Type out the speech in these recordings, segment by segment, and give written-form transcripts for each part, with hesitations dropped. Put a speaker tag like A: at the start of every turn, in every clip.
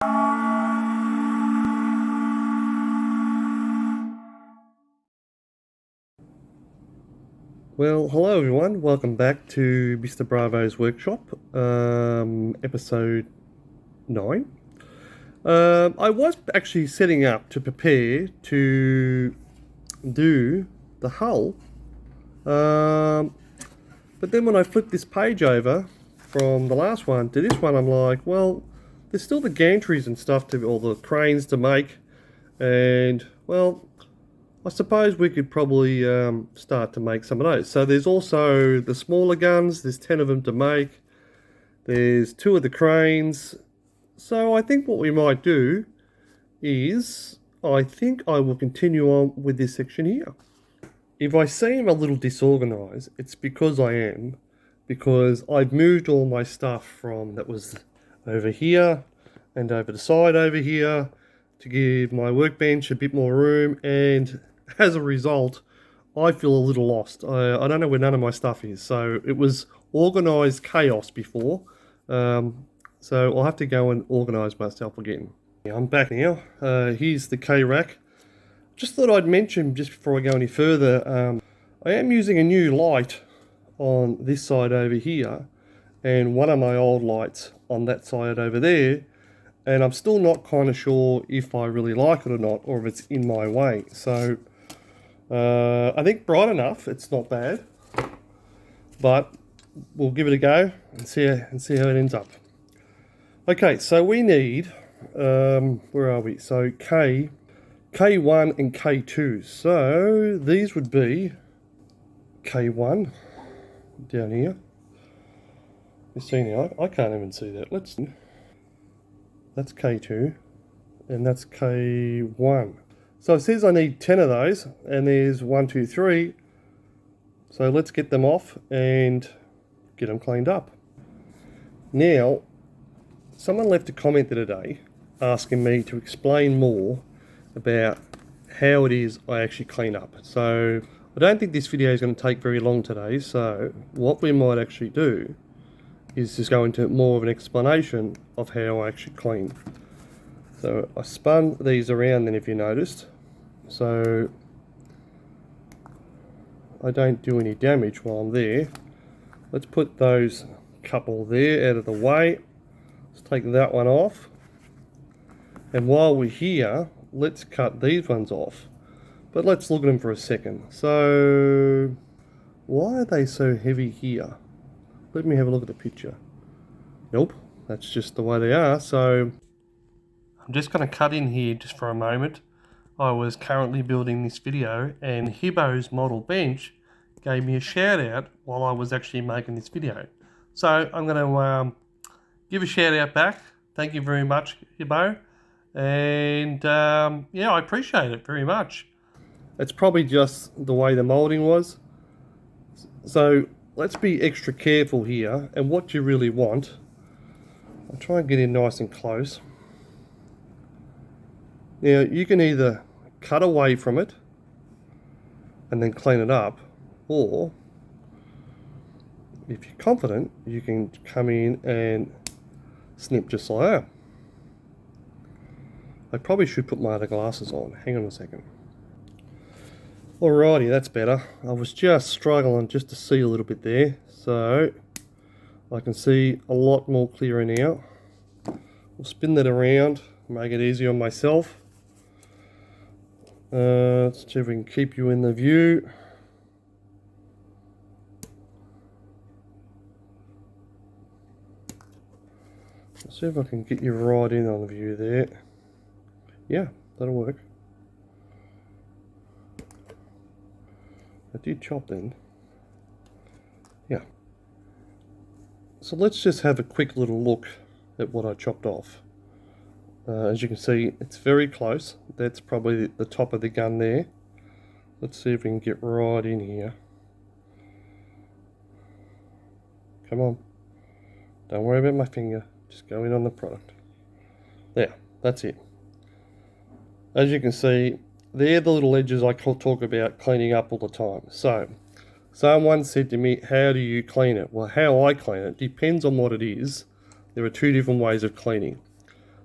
A: Well, hello everyone, welcome back to Mr. Bravo's workshop, episode 9. I was actually setting up to prepare to do the hull, but then when I flipped this page over from the last one to this one, I'm like, well, there's still the gantries and stuff to, or the cranes to make, and well, I suppose we could probably start to make some of those. So there's also the smaller guns, there's 10 of them to make. There's 2 of the cranes. So I think what we might do is, I think I will continue on with this section here. If I seem a little disorganized, it's because I am. Because I've moved all my stuff from that was over here and over the side over here to give my workbench a bit more room, and as a result I feel a little lost. I don't know where none of my stuff is, so it was organized chaos before, so I'll have to go and organize myself again. Yeah, I'm back now. Here's the K-rack. Just thought I'd mention, just before I go any further, I am using a new light on this side over here and one of my old lights on that side over there, and I'm still not kind of sure if I really like it or not, or if it's in my way. So I think bright enough, it's not bad, but we'll give it a go and see how it ends up. Okay, so we need, where are we? So K1 and K2. So these would be K1 down here. You see now, I can't even see that. That's K2 and that's K1. So it says I need 10 of those, and there's 1, 2, 3. So let's get them off and get them cleaned up. Now, someone left a comment the other day asking me to explain more about how it is I actually clean up. So I don't think this video is going to take very long today. So what we might actually do is just go into more of an explanation of how I actually clean. So I spun these around then, if you noticed, so I don't do any damage while I'm there. Let's put those couple there out of the way. Let's take that one off. And while we're here, let's cut these ones off. But let's look at them for a second. So why are they so heavy here? Let me have a look at the picture. Nope, that's just the way they are. So I'm just going to cut in here just for a moment. I was currently building this video, and Hibbo's model bench gave me a shout out while I was actually making this video. So I'm going to give a shout out back. Thank you very much, Hibbo. And yeah, I appreciate it very much. It's probably just the way the molding was. So let's be extra careful here, and what you really want, I'll try and get in nice and close. Now you can either cut away from it and then clean it up, or if you're confident, you can come in and snip just like that. I probably should put my other glasses on. Hang on a second. Alrighty, that's better. I was just struggling just to see a little bit there, so I can see a lot more clearer now. We'll spin that around, make it easier on myself. Let's see if we can keep you in the view. Let's see if I can get you right in on the view there. Yeah, that'll work. I did chop then. Yeah. So let's just have a quick little look at what I chopped off. As you can see, it's very close. That's probably the top of the gun there. Let's see if we can get right in here. Come on. Don't worry about my finger. Just go in on the product. There, that's it. As you can see, they're the little edges I talk about cleaning up all the time. So, someone said to me, how do you clean it? Well, how I clean it depends on what it is. There are 2 different ways of cleaning.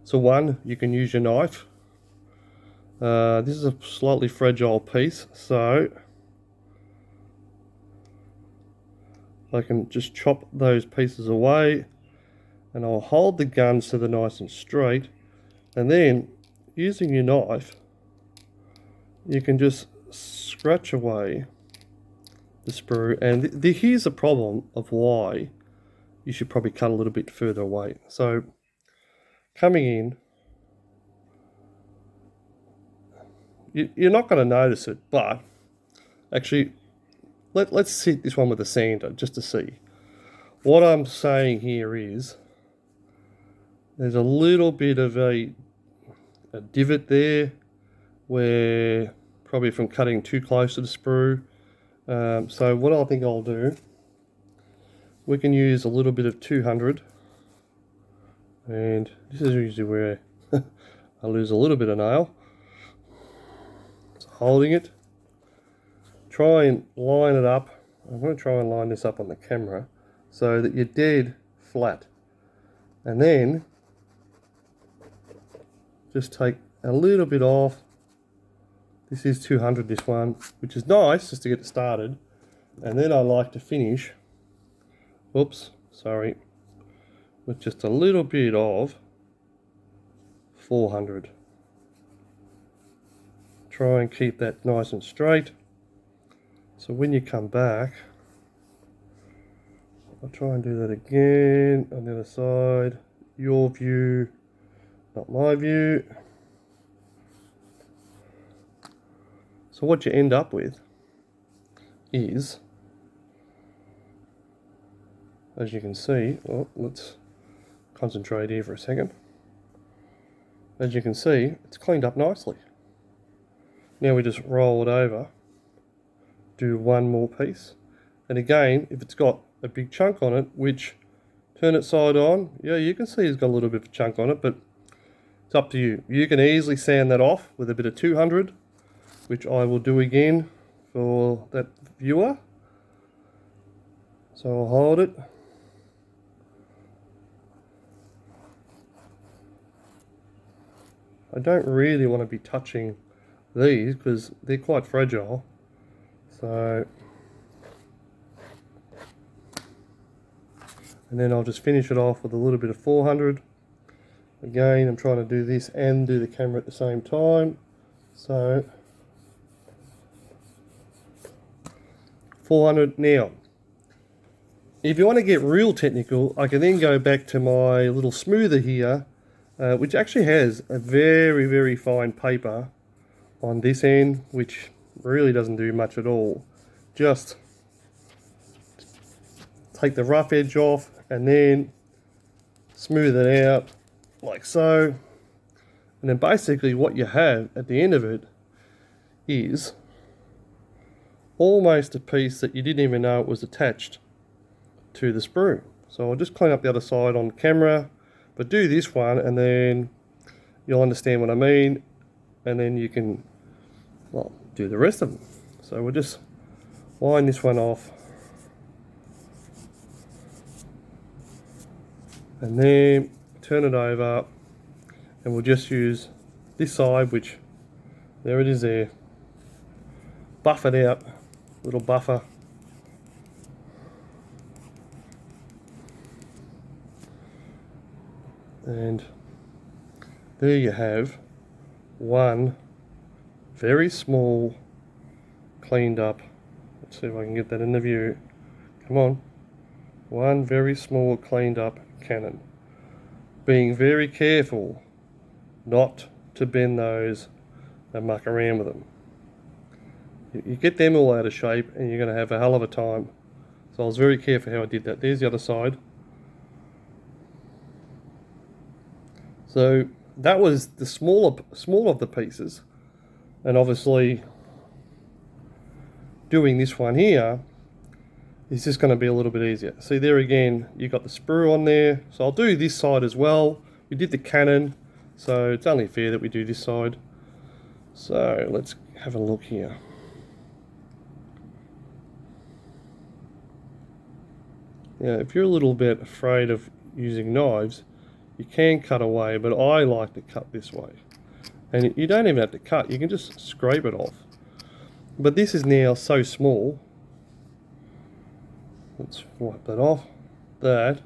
A: So one, you can use your knife. This is a slightly fragile piece, so I can just chop those pieces away, and I'll hold the gun so they're nice and straight, and then using your knife you can just scratch away the sprue. And here's the problem of why you should probably cut a little bit further away. So coming in, you're not going to notice it, but actually let's hit this one with a sander just to see. What I'm saying here is there's a little bit of a divot there where probably from cutting too close to the sprue. So what I think I'll do, we can use a little bit of 200, and this is usually where I lose a little bit of nail. So holding it, try and line it up. I'm going to try and line this up on the camera so that you're dead flat, and then just take a little bit off. This is 200, this one, which is nice just to get it started. And then I like to finish, with just a little bit of 400. Try and keep that nice and straight. So when you come back, I'll try and do that again on the other side. Your view, not my view. So what you end up with is, as you can see, let's concentrate here for a second. As you can see, it's cleaned up nicely. Now we just roll it over, do one more piece. And again, if it's got a big chunk on it, which, turn it side on, yeah, you can see it's got a little bit of a chunk on it, but it's up to you. You can easily sand that off with a bit of 200, which I will do again for that viewer. So I'll hold it. I don't really want to be touching these because they're quite fragile. So, and then I'll just finish it off with a little bit of 400. Again, I'm trying to do this and do the camera at the same time. So 400. Now, if you want to get real technical, I can then go back to my little smoother here, which actually has a very, very fine paper on this end, which really doesn't do much at all. Just take the rough edge off and then smooth it out like so. And then basically what you have at the end of it is almost a piece that you didn't even know it was attached to the sprue. So I'll just clean up the other side on camera, but do this one and then you'll understand what I mean, and then you can, well, do the rest of them. So we'll just wind this one off and then turn it over, and we'll just use this side, which, there it is there, buff it out, little buffer. And there you have one very small, cleaned up, let's see if I can get that in the view, come on, one very small cleaned up cannon. Being very careful not to bend those and muck around with them. You get them all out of shape and you're going to have a hell of a time. So I was very careful how I did that. There's the other side. So that was the small of the pieces, and obviously doing this one here is just going to be a little bit easier. See there again, you got the sprue on there, so I'll do this side as well. We did the cannon, so it's only fair that we do this side. So let's have a look here. Now if you're a little bit afraid of using knives, You can cut away, but I like to cut this way. And you don't even have to cut, you can just scrape it off. But this is now so small. Let's wipe that off. That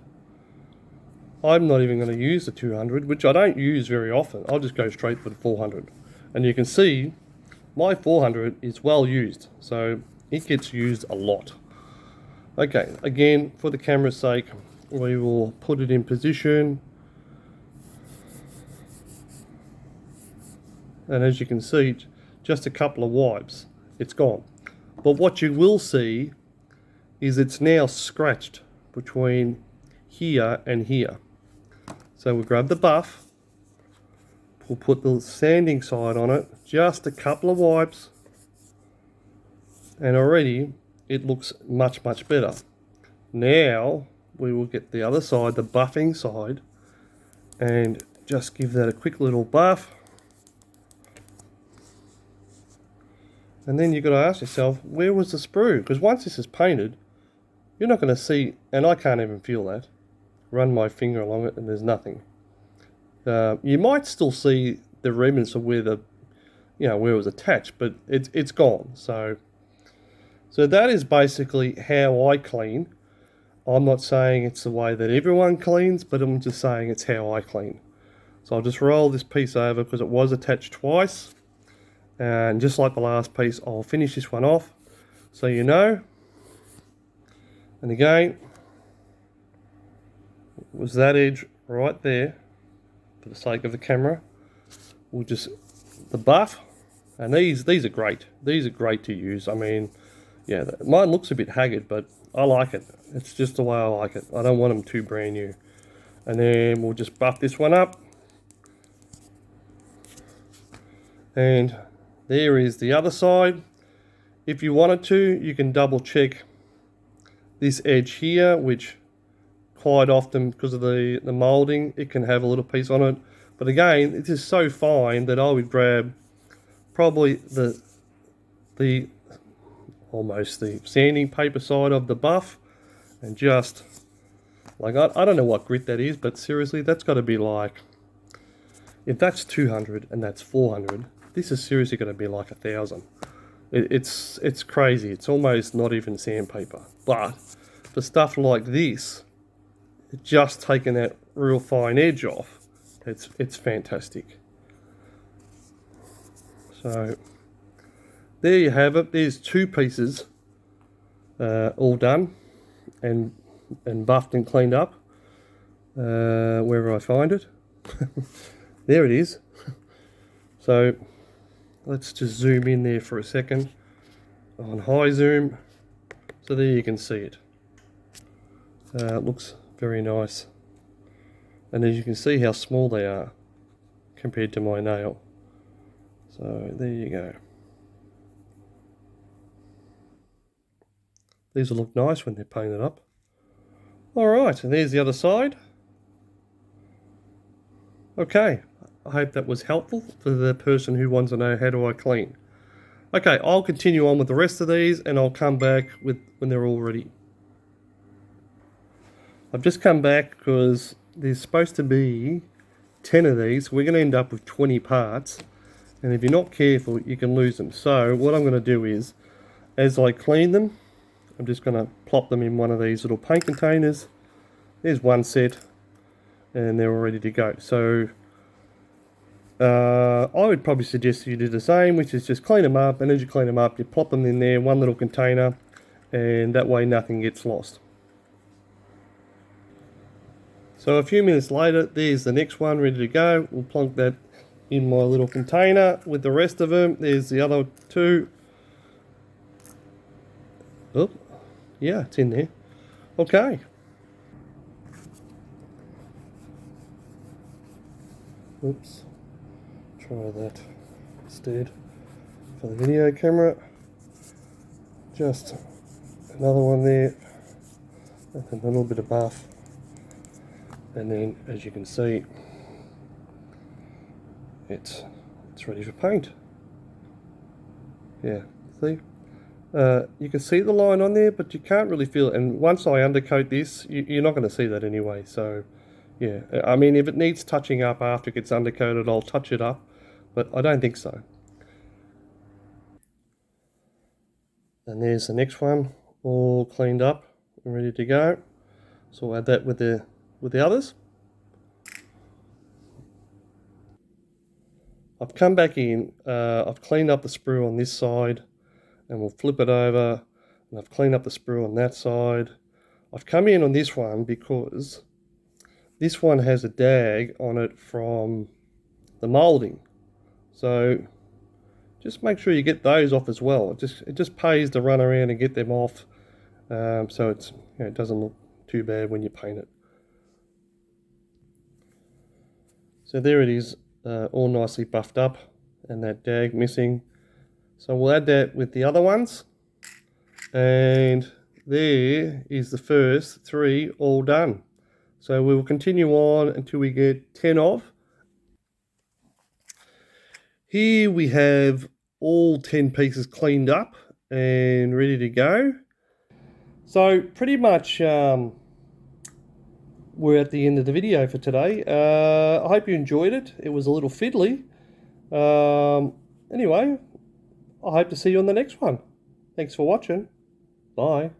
A: I'm not even going to use the 200, which I don't use very often. I'll just go straight for the 400. And you can see my 400 is well used, so it gets used a lot. Okay, again, for the camera's sake, we will put it in position. And as you can see, just a couple of wipes, it's gone. But what you will see is it's now scratched between here and here. So we'll grab the buff, we'll put the sanding side on it, just a couple of wipes, and already it looks much, much better. Now we will get the other side, the buffing side, and just give that a quick little buff. And then you've got to ask yourself, where was the sprue? Because once this is painted, you're not going to see, and I can't even feel that. Run my finger along it and there's nothing. You might still see the remnants of where the, where it was attached, but it's gone. So that is basically how I clean. I'm not saying it's the way that everyone cleans, but I'm just saying it's how I clean. So I'll just roll this piece over because it was attached twice. And just like the last piece, I'll finish this one off so you know. And again, it was that edge right there for the sake of the camera. We'll just, the buff, and these are great. These are great to use. I mean, yeah, mine looks a bit haggard, but I like it. It's just the way I like it. I don't want them too brand new. And then we'll just buff this one up. And there is the other side. If you wanted to, you can double check this edge here, which quite often, because of the moulding, it can have a little piece on it. But again, it is so fine that I would grab probably the almost the sanding paper side of the buff and just, like, I don't know what grit that is, but seriously, that's got to be like, if that's 200 and that's 400, this is seriously going to be like 1,000. It's crazy. It's almost not even sandpaper. But for stuff like this, just taking that real fine edge off, it's fantastic. So there you have it. There's two pieces all done and buffed and cleaned up wherever I find it. There it is. So let's just zoom in there for a second on high zoom. So there you can see it. It looks very nice. And as you can see how small they are compared to my nail. So there you go. These will look nice when they're painted up. Alright, and there's the other side. Okay, I hope that was helpful for the person who wants to know how do I clean. Okay, I'll continue on with the rest of these and I'll come back with when they're all ready. I've just come back because there's supposed to be 10 of these. We're going to end up with 20 parts. And if you're not careful, you can lose them. So what I'm going to do is, as I clean them, I'm just going to plop them in one of these little paint containers. There's one set. And they're all ready to go. So I would probably suggest you do the same, which is just clean them up, and as you clean them up, you plop them in there, one little container, and that way nothing gets lost. So a few minutes later, there's the next one ready to go. We'll plonk that in my little container with the rest of them. There's the other two. Oh, yeah, it's in there. Okay. Oops, try that instead for the video camera. Just another one there, and then a little bit of buff, and then as you can see, it's ready for paint. Yeah, see? You can see the line on there, but you can't really feel it, and once I undercoat this, you're not going to see that anyway, so Yeah, I mean, if it needs touching up after it gets undercoated, I'll touch it up, but I don't think so. And there's the next one, all cleaned up and ready to go. So we'll add that with the others. I've come back in, I've cleaned up the sprue on this side, and we'll flip it over, and I've cleaned up the sprue on that side. I've come in on this one because this one has a dag on it from the moulding. So just make sure you get those off as well. It just pays to run around and get them off, so it doesn't look too bad when you paint it. So there it is, all nicely buffed up and that dag missing. So we'll add that with the other ones, and there is the first 3 all done. So we will continue on until we get 10 of. Here we have all 10 pieces cleaned up and ready to go. So pretty much we're at the end of the video for today. I hope you enjoyed it. It was a little fiddly. Anyway, I hope to see you on the next one. Thanks for watching. Bye.